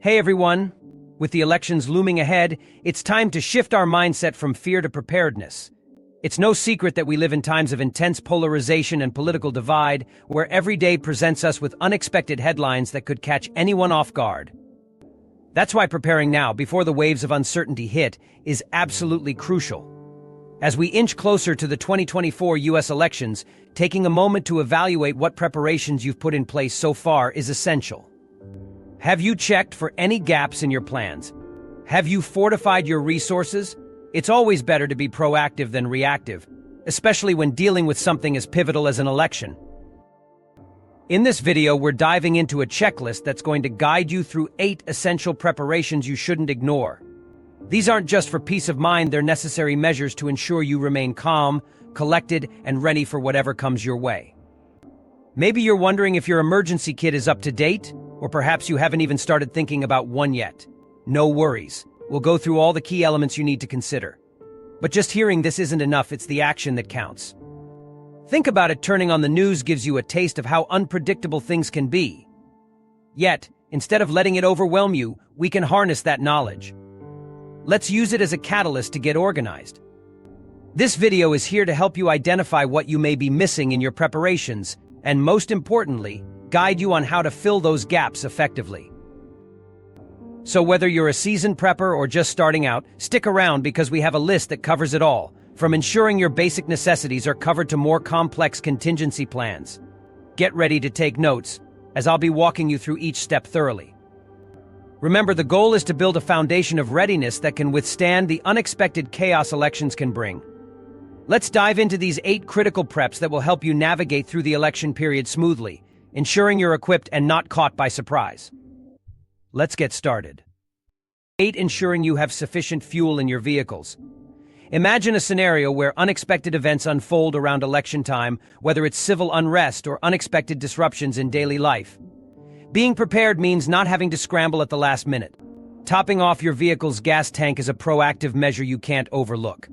Hey everyone! With the elections looming ahead, it's time to shift our mindset from fear to preparedness. It's no secret that we live in times of intense polarization and political divide, where every day presents us with unexpected headlines that could catch anyone off guard. That's why preparing now, before the waves of uncertainty hit, is absolutely crucial. As we inch closer to the 2024 U.S. elections, taking a moment to evaluate what preparations you've put in place so far is essential. Have you checked for any gaps in your plans? Have you fortified your resources? It's always better to be proactive than reactive, especially when dealing with something as pivotal as an election. In this video, we're diving into a checklist that's going to guide you through 8 essential preparations you shouldn't ignore. These aren't just for peace of mind, they're necessary measures to ensure you remain calm, collected, and ready for whatever comes your way. Maybe you're wondering if your emergency kit is up to date, or perhaps you haven't even started thinking about one yet. No worries. We'll go through all the key elements you need to consider. But just hearing this isn't enough, it's the action that counts. Think about it, turning on the news gives you a taste of how unpredictable things can be. Yet, instead of letting it overwhelm you, we can harness that knowledge. Let's use it as a catalyst to get organized. This video is here to help you identify what you may be missing in your preparations, and most importantly, guide you on how to fill those gaps effectively. So whether you're a seasoned prepper or just starting out, stick around because we have a list that covers it all, from ensuring your basic necessities are covered to more complex contingency plans. Get ready to take notes, as I'll be walking you through each step thoroughly. Remember, the goal is to build a foundation of readiness that can withstand the unexpected chaos elections can bring. Let's dive into these 8 critical preps that will help you navigate through the election period smoothly, ensuring you're equipped and not caught by surprise. Let's get started. 8. Ensuring you have sufficient fuel in your vehicles. Imagine a scenario where unexpected events unfold around election time, whether it's civil unrest or unexpected disruptions in daily life. Being prepared means not having to scramble at the last minute. Topping off your vehicle's gas tank is a proactive measure you can't overlook.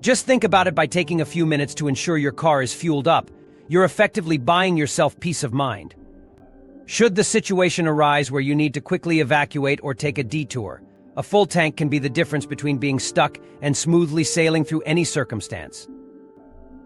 Just think about it. By taking a few minutes to ensure your car is fueled up, you're effectively buying yourself peace of mind. Should the situation arise where you need to quickly evacuate or take a detour, a full tank can be the difference between being stuck and smoothly sailing through any circumstance.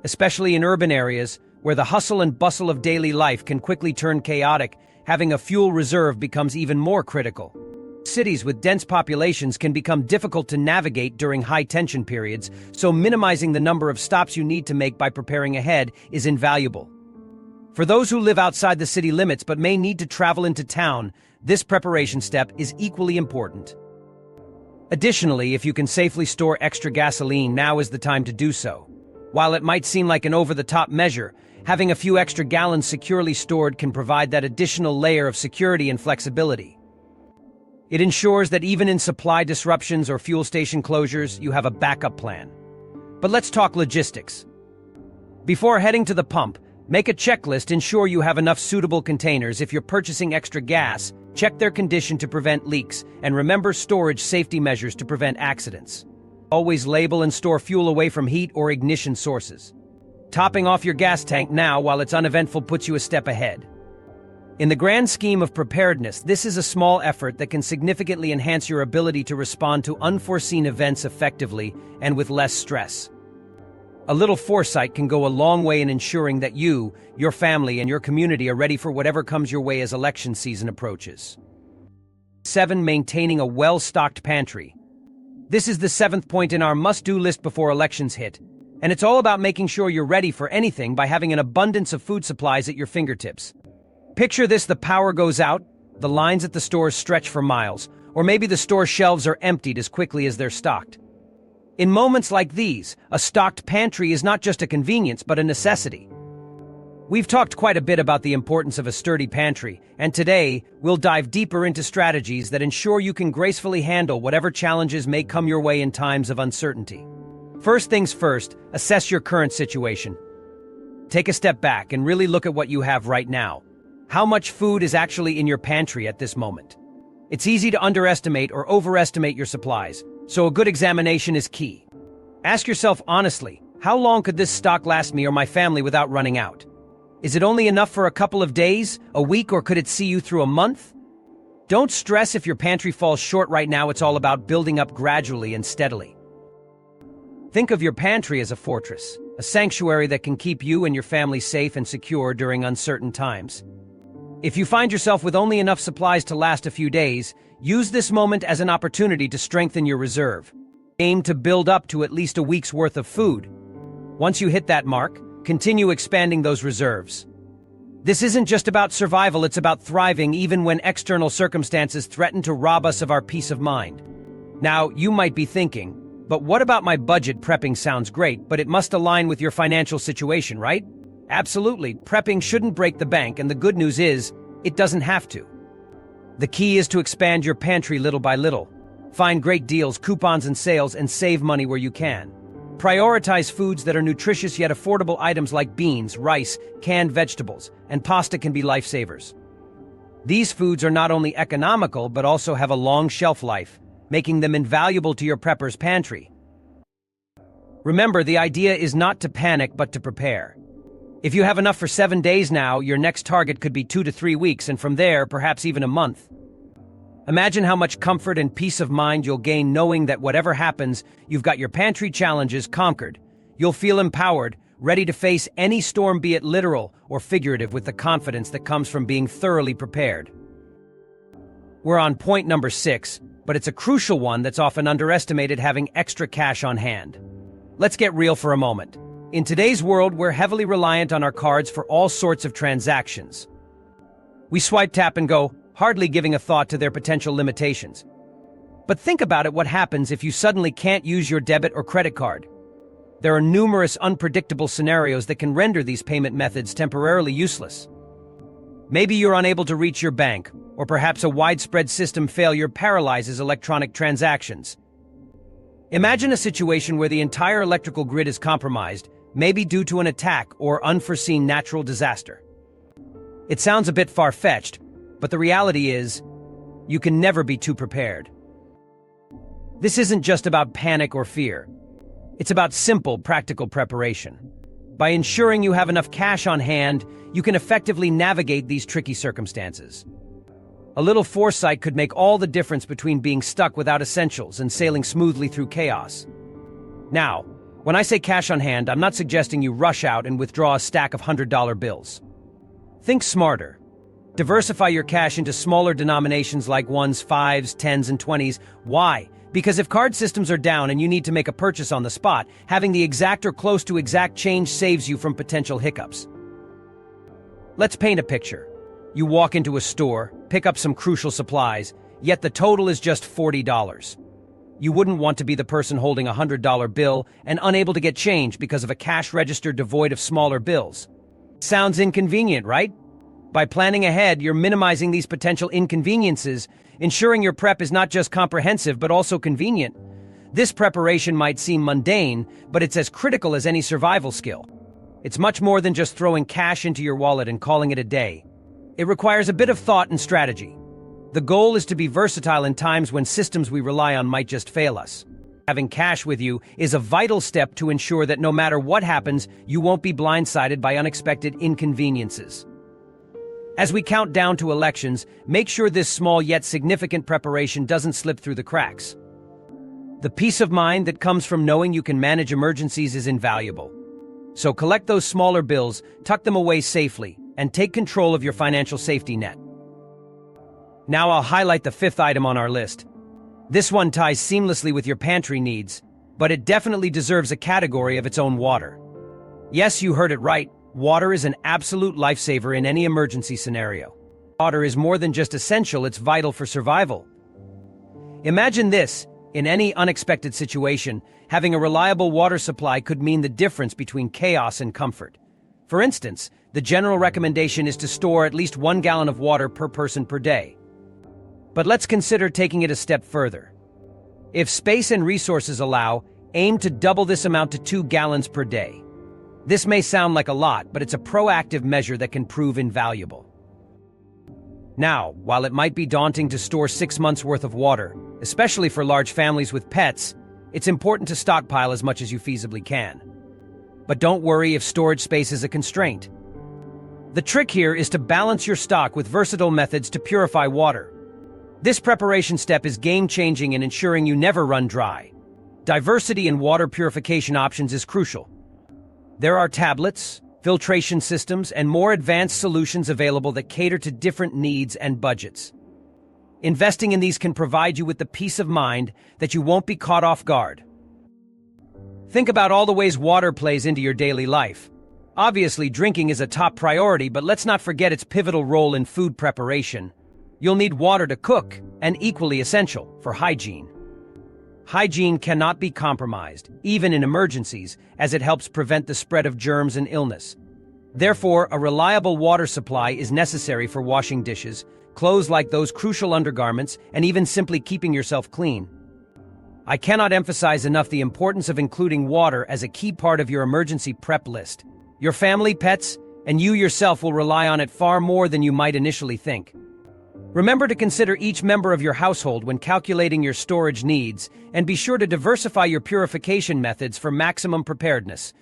Especially in urban areas, where the hustle and bustle of daily life can quickly turn chaotic, having a fuel reserve becomes even more critical. Cities with dense populations can become difficult to navigate during high-tension periods, so minimizing the number of stops you need to make by preparing ahead is invaluable. For those who live outside the city limits but may need to travel into town, this preparation step is equally important. Additionally, if you can safely store extra gasoline, now is the time to do so. While it might seem like an over-the-top measure, having a few extra gallons securely stored can provide that additional layer of security and flexibility. It ensures that even in supply disruptions or fuel station closures, you have a backup plan. But let's talk logistics. Before heading to the pump, make a checklist. Ensure you have enough suitable containers. If you're purchasing extra gas, check their condition to prevent leaks, and remember storage safety measures to prevent accidents. Always label and store fuel away from heat or ignition sources. Topping off your gas tank now while it's uneventful puts you a step ahead. In the grand scheme of preparedness, this is a small effort that can significantly enhance your ability to respond to unforeseen events effectively and with less stress. A little foresight can go a long way in ensuring that you, your family, and your community are ready for whatever comes your way as election season approaches. 7. Maintaining a well-stocked pantry. This is the 7th point in our must-do list before elections hit, and it's all about making sure you're ready for anything by having an abundance of food supplies at your fingertips. Picture this: the power goes out, the lines at the stores stretch for miles, or maybe the store shelves are emptied as quickly as they're stocked. In moments like these, a stocked pantry is not just a convenience but a necessity. We've talked quite a bit about the importance of a sturdy pantry, and today we'll dive deeper into strategies that ensure you can gracefully handle whatever challenges may come your way in times of uncertainty. First things first, assess your current situation. Take a step back and really look at what you have right now. How much food is actually in your pantry at this moment? It's easy to underestimate or overestimate your supplies, so a good examination is key. Ask yourself honestly, how long could this stock last me or my family without running out? Is it only enough for a couple of days, a week, or could it see you through a month? Don't stress if your pantry falls short right now. It's all about building up gradually and steadily. Think of your pantry as a fortress, a sanctuary that can keep you and your family safe and secure during uncertain times. If you find yourself with only enough supplies to last a few days, use this moment as an opportunity to strengthen your reserve. Aim to build up to at least a week's worth of food. Once you hit that mark, continue expanding those reserves. This isn't just about survival, it's about thriving even when external circumstances threaten to rob us of our peace of mind. Now, you might be thinking, but what about my budget? Prepping sounds great, but it must align with your financial situation, right? Absolutely, prepping shouldn't break the bank, and the good news is, it doesn't have to. The key is to expand your pantry little by little. Find great deals, coupons, and sales, and save money where you can. Prioritize foods that are nutritious yet affordable. Items like beans, rice, canned vegetables, and pasta can be lifesavers. These foods are not only economical but also have a long shelf life, making them invaluable to your prepper's pantry. Remember, the idea is not to panic but to prepare. If you have enough for 7 days now, your next target could be 2 to 3 weeks, and from there, perhaps even a month. Imagine how much comfort and peace of mind you'll gain knowing that whatever happens, you've got your pantry challenges conquered. You'll feel empowered, ready to face any storm, be it literal or figurative, with the confidence that comes from being thoroughly prepared. We're on point number 6, but it's a crucial one that's often underestimated: having extra cash on hand. Let's get real for a moment. In today's world, we're heavily reliant on our cards for all sorts of transactions. We swipe, tap, and go, hardly giving a thought to their potential limitations. But think about it: what happens if you suddenly can't use your debit or credit card? There are numerous unpredictable scenarios that can render these payment methods temporarily useless. Maybe you're unable to reach your bank, or perhaps a widespread system failure paralyzes electronic transactions. Imagine a situation where the entire electrical grid is compromised, maybe due to an attack or unforeseen natural disaster. It sounds a bit far-fetched, but the reality is, you can never be too prepared. This isn't just about panic or fear. It's about simple, practical preparation. By ensuring you have enough cash on hand, you can effectively navigate these tricky circumstances. A little foresight could make all the difference between being stuck without essentials and sailing smoothly through chaos. Now, when I say cash on hand, I'm not suggesting you rush out and withdraw a stack of $100 bills. Think smarter. Diversify your cash into smaller denominations like 1s, 5s, 10s, and 20s. Why? Because if card systems are down and you need to make a purchase on the spot, having the exact or close to exact change saves you from potential hiccups. Let's paint a picture. You walk into a store, pick up some crucial supplies, yet the total is just $40. You wouldn't want to be the person holding a $100 bill and unable to get change because of a cash register devoid of smaller bills. Sounds inconvenient, right? By planning ahead, you're minimizing these potential inconveniences, ensuring your prep is not just comprehensive but also convenient. This preparation might seem mundane, but it's as critical as any survival skill. It's much more than just throwing cash into your wallet and calling it a day. It requires a bit of thought and strategy. The goal is to be versatile in times when systems we rely on might just fail us. Having cash with you is a vital step to ensure that no matter what happens, you won't be blindsided by unexpected inconveniences. As we count down to elections, make sure this small yet significant preparation doesn't slip through the cracks. The peace of mind that comes from knowing you can manage emergencies is invaluable. So collect those smaller bills, tuck them away safely, and take control of your financial safety net. Now I'll highlight the 5th item on our list. This one ties seamlessly with your pantry needs, but it definitely deserves a category of its own: water. Yes, you heard it right. Water is an absolute lifesaver in any emergency scenario. Water is more than just essential, it's vital for survival. Imagine this: in any unexpected situation, having a reliable water supply could mean the difference between chaos and comfort. For instance, the general recommendation is to store at least 1 gallon of water per person per day. But let's consider taking it a step further. If space and resources allow, aim to double this amount to 2 gallons per day. This may sound like a lot, but it's a proactive measure that can prove invaluable. Now, while it might be daunting to store 6 months' worth of water, especially for large families with pets, it's important to stockpile as much as you feasibly can. But don't worry if storage space is a constraint. The trick here is to balance your stock with versatile methods to purify water. This preparation step is game-changing in ensuring you never run dry. Diversity in water purification options is crucial. There are tablets, filtration systems, and more advanced solutions available that cater to different needs and budgets. Investing in these can provide you with the peace of mind that you won't be caught off guard. Think about all the ways water plays into your daily life. Obviously, drinking is a top priority, but let's not forget its pivotal role in food preparation. You'll need water to cook, and equally essential, for hygiene. Hygiene cannot be compromised, even in emergencies, as it helps prevent the spread of germs and illness. Therefore, a reliable water supply is necessary for washing dishes, clothes like those crucial undergarments, and even simply keeping yourself clean. I cannot emphasize enough the importance of including water as a key part of your emergency prep list. Your family, pets, and you yourself will rely on it far more than you might initially think. Remember to consider each member of your household when calculating your storage needs, and be sure to diversify your purification methods for maximum preparedness.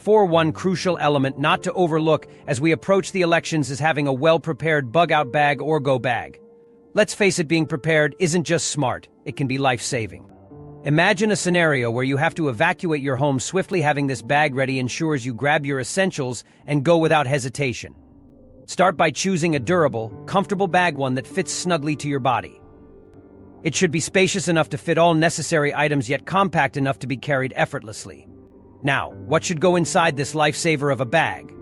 One crucial element not to overlook as we approach the elections is having a well-prepared bug-out bag or go bag. Let's face it, being prepared isn't just smart, it can be life-saving. Imagine a scenario where you have to evacuate your home swiftly. Having this bag ready ensures you grab your essentials and go without hesitation. Start by choosing a durable, comfortable bag, one that fits snugly to your body. It should be spacious enough to fit all necessary items, yet compact enough to be carried effortlessly. Now, what should go inside this lifesaver of a bag?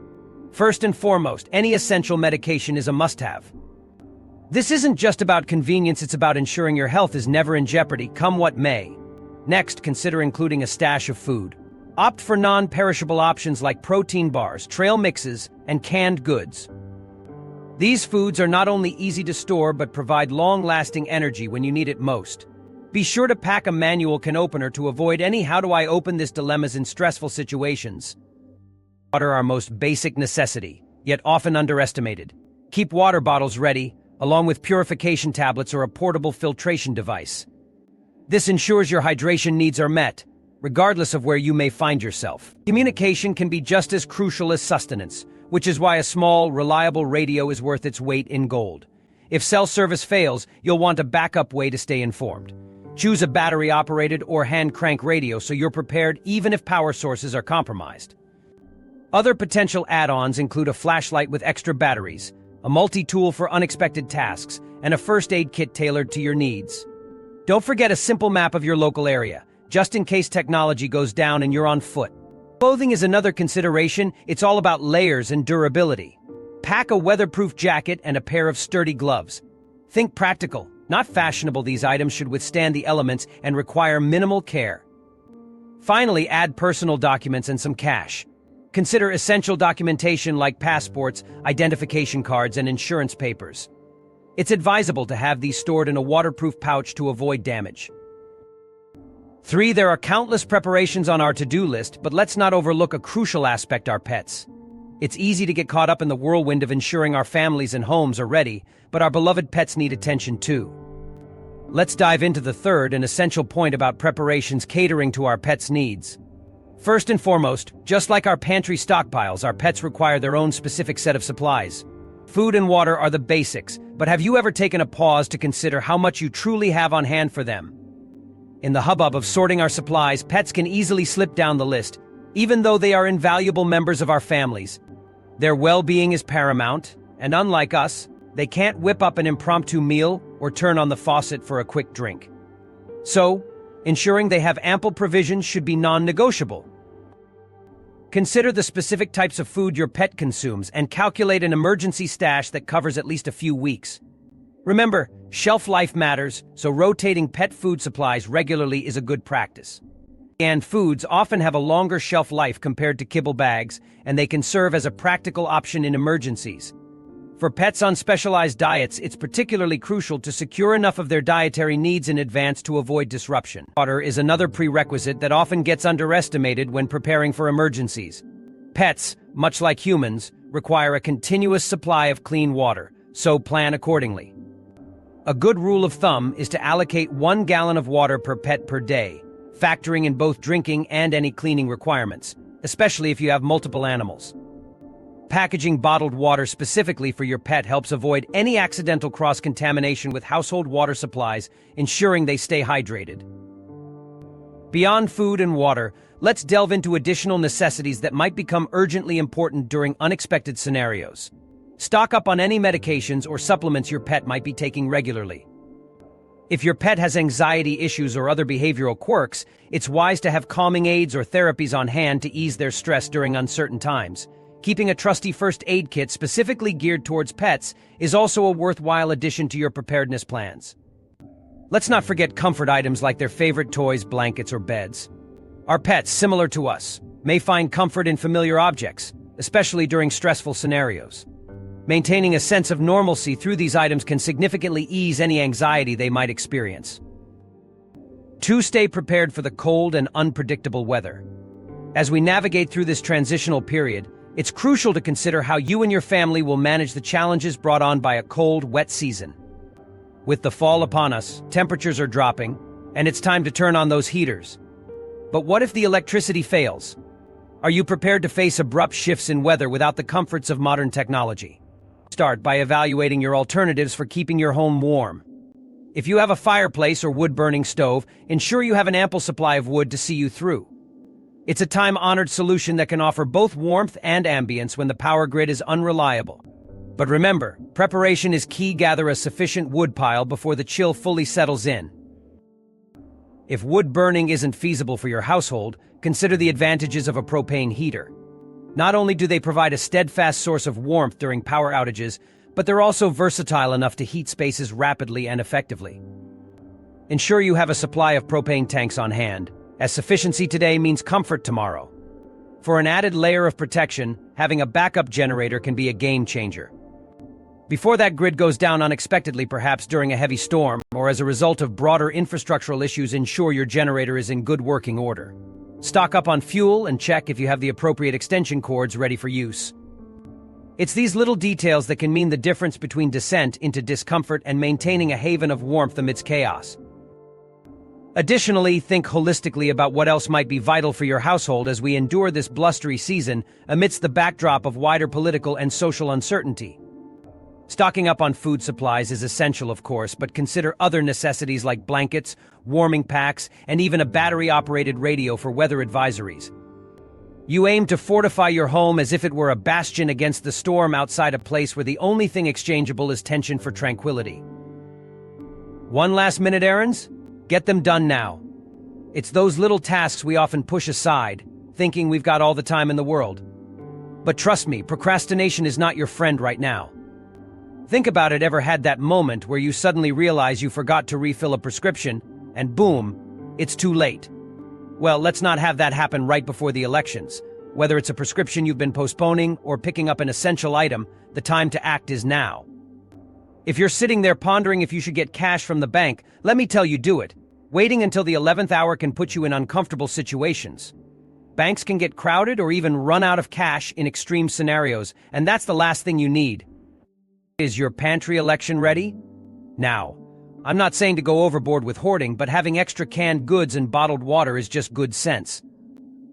First and foremost, any essential medication is a must-have. This isn't just about convenience, it's about ensuring your health is never in jeopardy, come what may. Next, consider including a stash of food. Opt for non-perishable options like protein bars, trail mixes, and canned goods. These foods are not only easy to store but provide long-lasting energy when you need it most. Be sure to pack a manual can opener to avoid any "how do I open this" dilemmas in stressful situations. Water, our most basic necessity, yet often underestimated. Keep water bottles ready, along with purification tablets or a portable filtration device. This ensures your hydration needs are met, regardless of where you may find yourself. Communication can be just as crucial as sustenance, which is why a small, reliable radio is worth its weight in gold. If cell service fails, you'll want a backup way to stay informed. Choose a battery-operated or hand-crank radio so you're prepared even if power sources are compromised. Other potential add-ons include a flashlight with extra batteries, a multi-tool for unexpected tasks, and a first aid kit tailored to your needs. Don't forget a simple map of your local area, just in case technology goes down and you're on foot. Clothing is another consideration. It's all about layers and durability. Pack a weatherproof jacket and a pair of sturdy gloves. Think practical, not fashionable. These items should withstand the elements and require minimal care. Finally, add personal documents and some cash. Consider essential documentation like passports, identification cards, and insurance papers. It's advisable to have these stored in a waterproof pouch to avoid damage. 3. There are countless preparations on our to-do list, but let's not overlook a crucial aspect: our pets. It's easy to get caught up in the whirlwind of ensuring our families and homes are ready, but our beloved pets need attention too. Let's dive into the third and essential point about preparations: catering to our pets' needs. First and foremost, just like our pantry stockpiles, our pets require their own specific set of supplies. Food and water are the basics, but have you ever taken a pause to consider how much you truly have on hand for them? In the hubbub of sorting our supplies, pets can easily slip down the list, even though they are invaluable members of our families. Their well-being is paramount, and unlike us, they can't whip up an impromptu meal or turn on the faucet for a quick drink. So, ensuring they have ample provisions should be non-negotiable. Consider the specific types of food your pet consumes and calculate an emergency stash that covers at least a few weeks. Remember, shelf life matters, so rotating pet food supplies regularly is a good practice. Canned foods often have a longer shelf life compared to kibble bags, and they can serve as a practical option in emergencies. For pets on specialized diets, it's particularly crucial to secure enough of their dietary needs in advance to avoid disruption. Water is another prerequisite that often gets underestimated when preparing for emergencies. Pets, much like humans, require a continuous supply of clean water, so plan accordingly. A good rule of thumb is to allocate 1 gallon of water per pet per day, factoring in both drinking and any cleaning requirements, especially if you have multiple animals. Packaging bottled water specifically for your pet helps avoid any accidental cross-contamination with household water supplies, ensuring they stay hydrated. Beyond food and water, let's delve into additional necessities that might become urgently important during unexpected scenarios. Stock up on any medications or supplements your pet might be taking regularly. If your pet has anxiety issues or other behavioral quirks, it's wise to have calming aids or therapies on hand to ease their stress during uncertain times. Keeping a trusty first aid kit specifically geared towards pets is also a worthwhile addition to your preparedness plans. Let's not forget comfort items like their favorite toys, blankets, or beds. Our pets, similar to us, may find comfort in familiar objects, especially during stressful scenarios. Maintaining a sense of normalcy through these items can significantly ease any anxiety they might experience. 2. Stay prepared for the cold and unpredictable weather. As we navigate through this transitional period, it's crucial to consider how you and your family will manage the challenges brought on by a cold, wet season. With the fall upon us, temperatures are dropping, and it's time to turn on those heaters. But what if the electricity fails? Are you prepared to face abrupt shifts in weather without the comforts of modern technology? Start by evaluating your alternatives for keeping your home warm. If you have a fireplace or wood-burning stove, ensure you have an ample supply of wood to see you through. It's a time-honored solution that can offer both warmth and ambience when the power grid is unreliable. But remember, preparation is key. Gather a sufficient wood pile before the chill fully settles in. If wood burning isn't feasible for your household, consider the advantages of a propane heater. Not only do they provide a steadfast source of warmth during power outages, but they're also versatile enough to heat spaces rapidly and effectively. Ensure you have a supply of propane tanks on hand, as sufficiency today means comfort tomorrow. For an added layer of protection, having a backup generator can be a game changer. Before that grid goes down unexpectedly, perhaps during a heavy storm, or as a result of broader infrastructural issues, ensure your generator is in good working order. Stock up on fuel and check if you have the appropriate extension cords ready for use. It's these little details that can mean the difference between descent into discomfort and maintaining a haven of warmth amidst chaos. Additionally, think holistically about what else might be vital for your household as we endure this blustery season amidst the backdrop of wider political and social uncertainty. Stocking up on food supplies is essential, of course, but consider other necessities like blankets, warming packs, and even a battery-operated radio for weather advisories. You aim to fortify your home as if it were a bastion against the storm outside a place where the only thing exchangeable is tension for tranquility. One last-minute errands? Get them done now. It's those little tasks we often push aside, thinking we've got all the time in the world. But trust me, procrastination is not your friend right now. Think about it. Ever had that moment where you suddenly realize you forgot to refill a prescription, and boom, it's too late? Well, let's not have that happen right before the elections. Whether it's a prescription you've been postponing or picking up an essential item, the time to act is now. If you're sitting there pondering if you should get cash from the bank, let me tell you, do it. Waiting until the 11th hour can put you in uncomfortable situations. Banks can get crowded or even run out of cash in extreme scenarios, and that's the last thing you need. Is your pantry election ready? Now, I'm not saying to go overboard with hoarding, but having extra canned goods and bottled water is just good sense.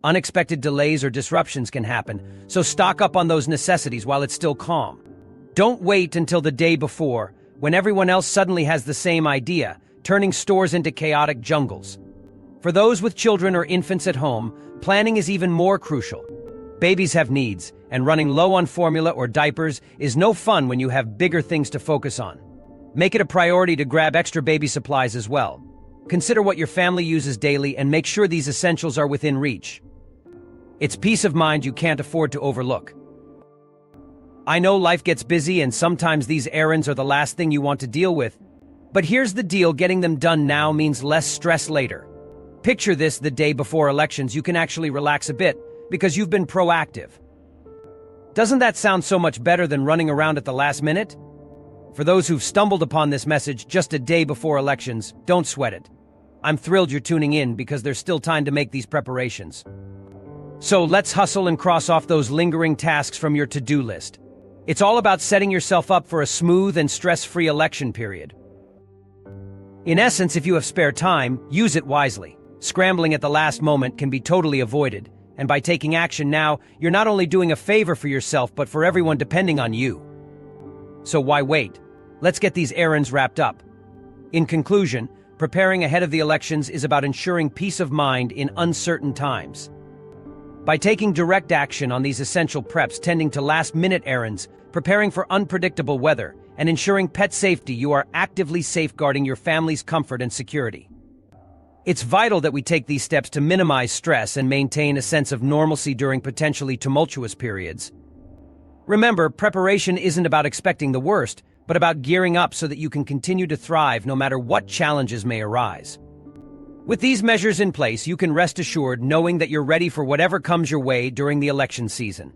Unexpected delays or disruptions can happen, so stock up on those necessities while it's still calm. Don't wait until the day before, when everyone else suddenly has the same idea, turning stores into chaotic jungles. For those with children or infants at home, planning is even more crucial. Babies have needs, and running low on formula or diapers is no fun when you have bigger things to focus on. Make it a priority to grab extra baby supplies as well. Consider what your family uses daily and make sure these essentials are within reach. It's peace of mind you can't afford to overlook. I know life gets busy and sometimes these errands are the last thing you want to deal with, but here's the deal: getting them done now means less stress later. Picture this: the day before elections, you can actually relax a bit because you've been proactive. Doesn't that sound so much better than running around at the last minute? For those who've stumbled upon this message just a day before elections, don't sweat it. I'm thrilled you're tuning in because there's still time to make these preparations. So let's hustle and cross off those lingering tasks from your to-do list. It's all about setting yourself up for a smooth and stress-free election period. In essence, if you have spare time, use it wisely. Scrambling at the last moment can be totally avoided. And by taking action now, you're not only doing a favor for yourself but for everyone depending on you. So why wait? Let's get these errands wrapped up. In conclusion, preparing ahead of the elections is about ensuring peace of mind in uncertain times. By taking direct action on these essential preps tending to last-minute errands, preparing for unpredictable weather, and ensuring pet safety, you are actively safeguarding your family's comfort and security. It's vital that we take these steps to minimize stress and maintain a sense of normalcy during potentially tumultuous periods. Remember, preparation isn't about expecting the worst, but about gearing up so that you can continue to thrive no matter what challenges may arise. With these measures in place, you can rest assured knowing that you're ready for whatever comes your way during the election season.